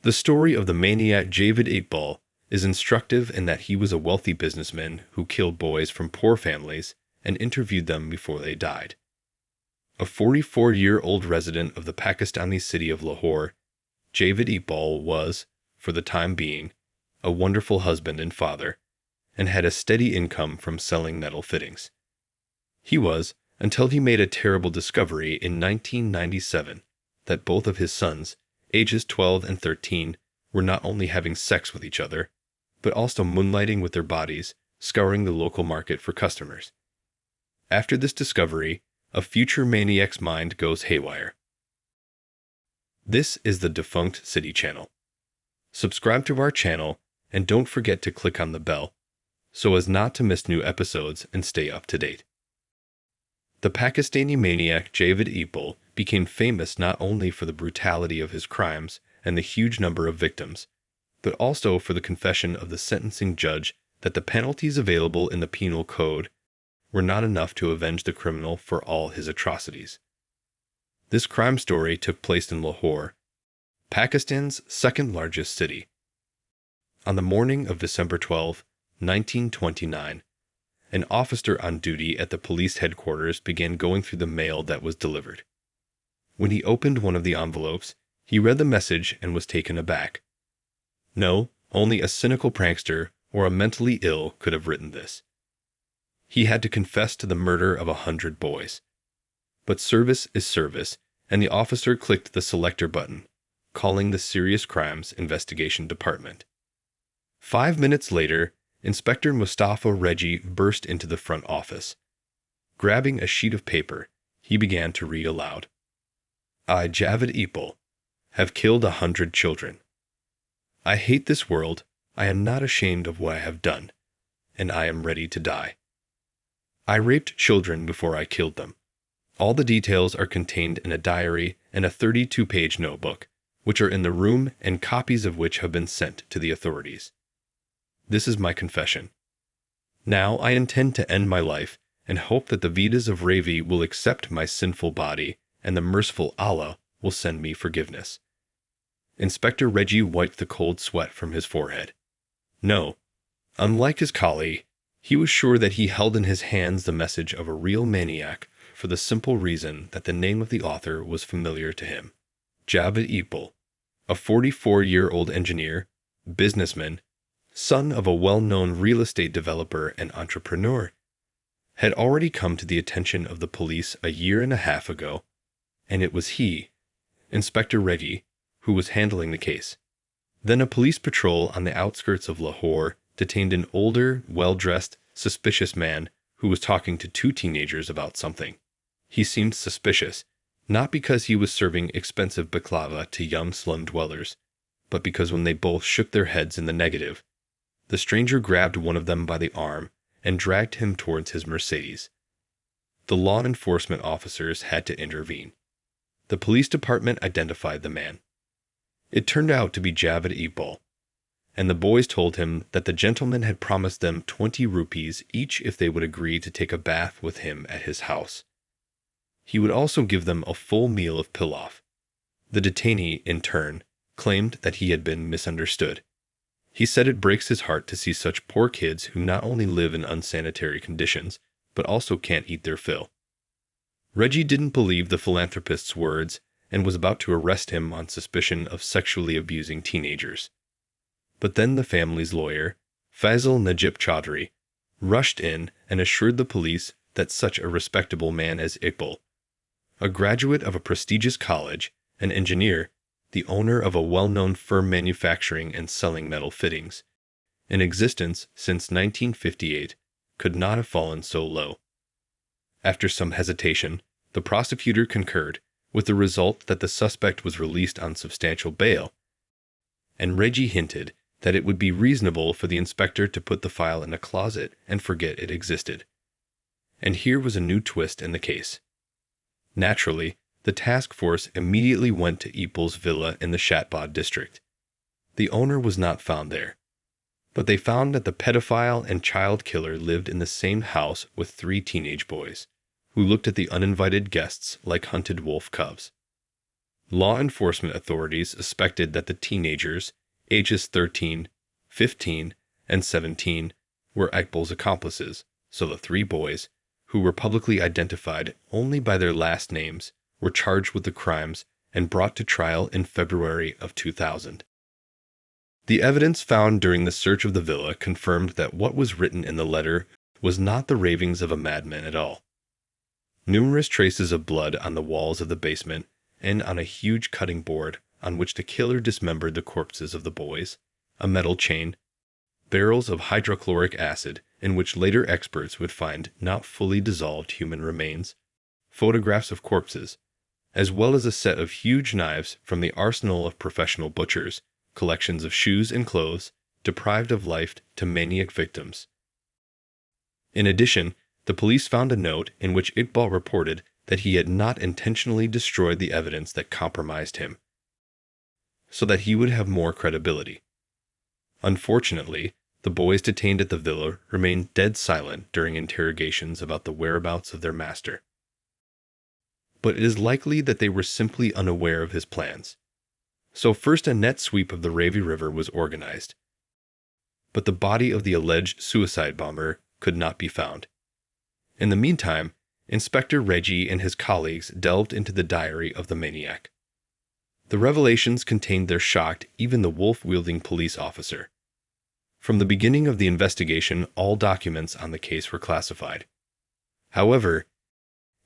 The story of the maniac Javed Iqbal is instructive in that he was a wealthy businessman who killed boys from poor families and interviewed them before they died. A 44-year-old resident of the Pakistani city of Lahore, Javed Iqbal was, for the time being, a wonderful husband and father, and had a steady income from selling metal fittings. He was, until he made a terrible discovery in 1997 that both of his sons, ages 12 and 13, were not only having sex with each other, but also moonlighting with their bodies, scouring the local market for customers. After this discovery, a future maniac's mind goes haywire. This is the Defunct City channel. Subscribe to our channel and don't forget to click on the bell so as not to miss new episodes and stay up to date. The Pakistani maniac Javed Iqbal became famous not only for the brutality of his crimes and the huge number of victims, but also for the confession of the sentencing judge that the penalties available in the penal code were not enough to avenge the criminal for all his atrocities. This crime story took place in Lahore, Pakistan's second-largest city. On the morning of December 12, 1929, an officer on duty at the police headquarters began going through the mail that was delivered. When he opened one of the envelopes, he read the message and was taken aback. No, only a cynical prankster or a mentally ill could have written this. He had to confess to the murder of 100 boys. But service is service, and the officer clicked the selector button, calling the Serious Crimes Investigation Department. 5 minutes later, Inspector Mustafa Reggie burst into the front office. Grabbing a sheet of paper, he began to read aloud. I, Javed Iqbal, have killed 100 children. I hate this world, I am not ashamed of what I have done, and I am ready to die. I raped children before I killed them. All the details are contained in a diary and a 32-page notebook, which are in the room and copies of which have been sent to the authorities. This is my confession. Now I intend to end my life and hope that the Vedas of Ravi will accept my sinful body and the merciful Allah will send me forgiveness. Inspector Reggie wiped the cold sweat from his forehead. No, unlike his colleague, he was sure that he held in his hands the message of a real maniac for the simple reason that the name of the author was familiar to him. Javed Iqbal, a 44-year-old engineer, businessman, son of a well-known real estate developer and entrepreneur, had already come to the attention of the police a year and a half ago, and it was he, Inspector Reggie, who was handling the case. Then a police patrol on the outskirts of Lahore detained an older, well-dressed, suspicious man who was talking to 2 teenagers about something. He seemed suspicious, not because he was serving expensive baklava to young slum dwellers, but because when they both shook their heads in the negative, the stranger grabbed one of them by the arm and dragged him towards his Mercedes. The law enforcement officers had to intervene. The police department identified the man. It turned out to be Javed Iqbal, and the boys told him that the gentleman had promised them 20 rupees each if they would agree to take a bath with him at his house. He would also give them a full meal of pilaf. The detainee, in turn, claimed that he had been misunderstood. He said it breaks his heart to see such poor kids who not only live in unsanitary conditions, but also can't eat their fill. Reggie didn't believe the philanthropist's words and was about to arrest him on suspicion of sexually abusing teenagers. But then the family's lawyer, Faisal Najib Chaudhry, rushed in and assured the police that such a respectable man as Iqbal, a graduate of a prestigious college, an engineer, the owner of a well-known firm manufacturing and selling metal fittings, in existence since 1958, could not have fallen so low. After some hesitation, the prosecutor concurred, with the result that the suspect was released on substantial bail, and Reggie hinted that it would be reasonable for the inspector to put the file in a closet and forget it existed. And here was a new twist in the case. Naturally, the task force immediately went to Iqbal's villa in the Shatbad district. The owner was not found there, but they found that the pedophile and child killer lived in the same house with 3 teenage boys, who looked at the uninvited guests like hunted wolf cubs. Law enforcement authorities suspected that the teenagers, ages 13, 15, and 17, were Iqbal's accomplices, so the three boys, who were publicly identified only by their last names, were charged with the crimes and brought to trial in February of 2000. The evidence found during the search of the villa confirmed that what was written in the letter was not the ravings of a madman at all. Numerous traces of blood on the walls of the basement and on a huge cutting board on which the killer dismembered the corpses of the boys, a metal chain, barrels of hydrochloric acid in which later experts would find not fully dissolved human remains, photographs of corpses, as well as a set of huge knives from the arsenal of professional butchers, collections of shoes and clothes, deprived of life to maniac victims. In addition, the police found a note in which Iqbal reported that he had not intentionally destroyed the evidence that compromised him, so that he would have more credibility. Unfortunately, the boys detained at the villa remained dead silent during interrogations about the whereabouts of their master. But it is likely that they were simply unaware of his plans. So first a net sweep of the Ravi River was organized. But the body of the alleged suicide bomber could not be found. In the meantime, Inspector Reggie and his colleagues delved into the diary of the maniac. The revelations contained their shocked even the wolf-wielding police officer. From the beginning of the investigation, all documents on the case were classified. However,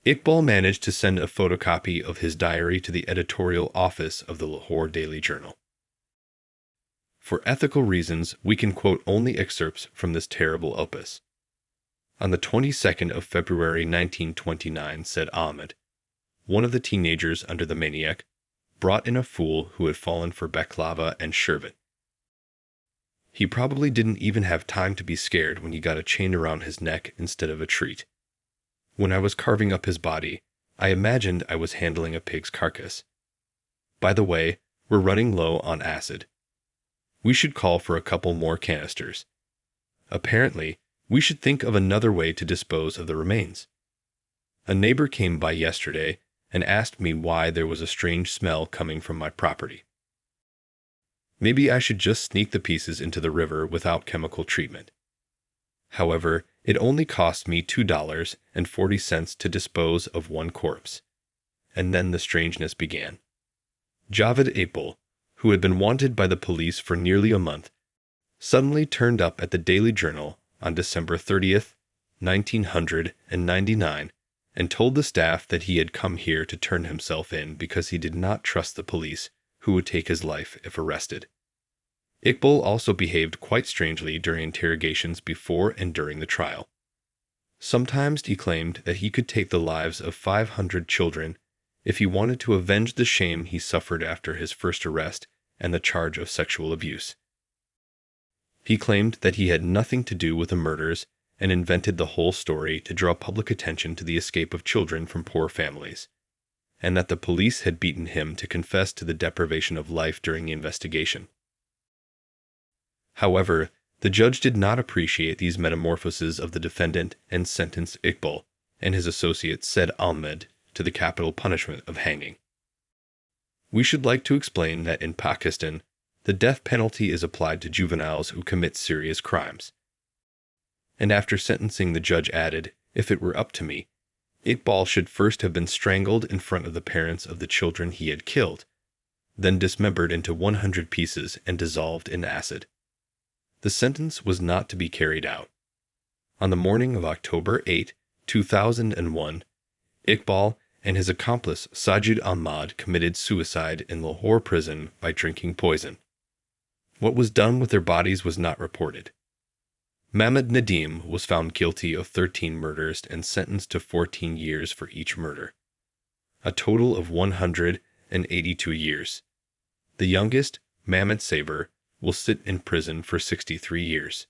Iqbal managed to send a photocopy of his diary to the editorial office of the Lahore Daily Journal. For ethical reasons, we can quote only excerpts from this terrible opus. On the 22nd of February 1929, said Ahmed, one of the teenagers under the maniac, brought in a fool who had fallen for baklava and sherbet. He probably didn't even have time to be scared when he got a chain around his neck instead of a treat. When I was carving up his body, I imagined I was handling a pig's carcass. By the way, we're running low on acid. We should call for a couple more canisters. Apparently, we should think of another way to dispose of the remains. A neighbor came by yesterday and asked me why there was a strange smell coming from my property. Maybe I should just sneak the pieces into the river without chemical treatment. However, it only cost me $2.40 to dispose of one corpse. And then the strangeness began. Javed Iqbal, who had been wanted by the police for nearly a month, suddenly turned up at the Daily Journal on December 30th, 1999, and told the staff that he had come here to turn himself in because he did not trust the police, who would take his life if arrested. Iqbal also behaved quite strangely during interrogations before and during the trial. Sometimes he claimed that he could take the lives of 500 children if he wanted to avenge the shame he suffered after his first arrest and the charge of sexual abuse. He claimed that he had nothing to do with the murders and invented the whole story to draw public attention to the escape of children from poor families, and that the police had beaten him to confess to the deprivation of life during the investigation. However, the judge did not appreciate these metamorphoses of the defendant and sentenced Iqbal and his associate Said Ahmed to the capital punishment of hanging. We should like to explain that in Pakistan, the death penalty is applied to juveniles who commit serious crimes. And after sentencing, the judge added, if it were up to me, Iqbal should first have been strangled in front of the parents of the children he had killed, then dismembered into 100 pieces and dissolved in acid. The sentence was not to be carried out. On the morning of October 8, 2001, Iqbal and his accomplice Sajid Ahmad committed suicide in Lahore prison by drinking poison. What was done with their bodies was not reported. Mahmud Nadim was found guilty of 13 murders and sentenced to 14 years for each murder, a total of 182 years. The youngest, Mahmud Saber, will sit in prison for 63 years.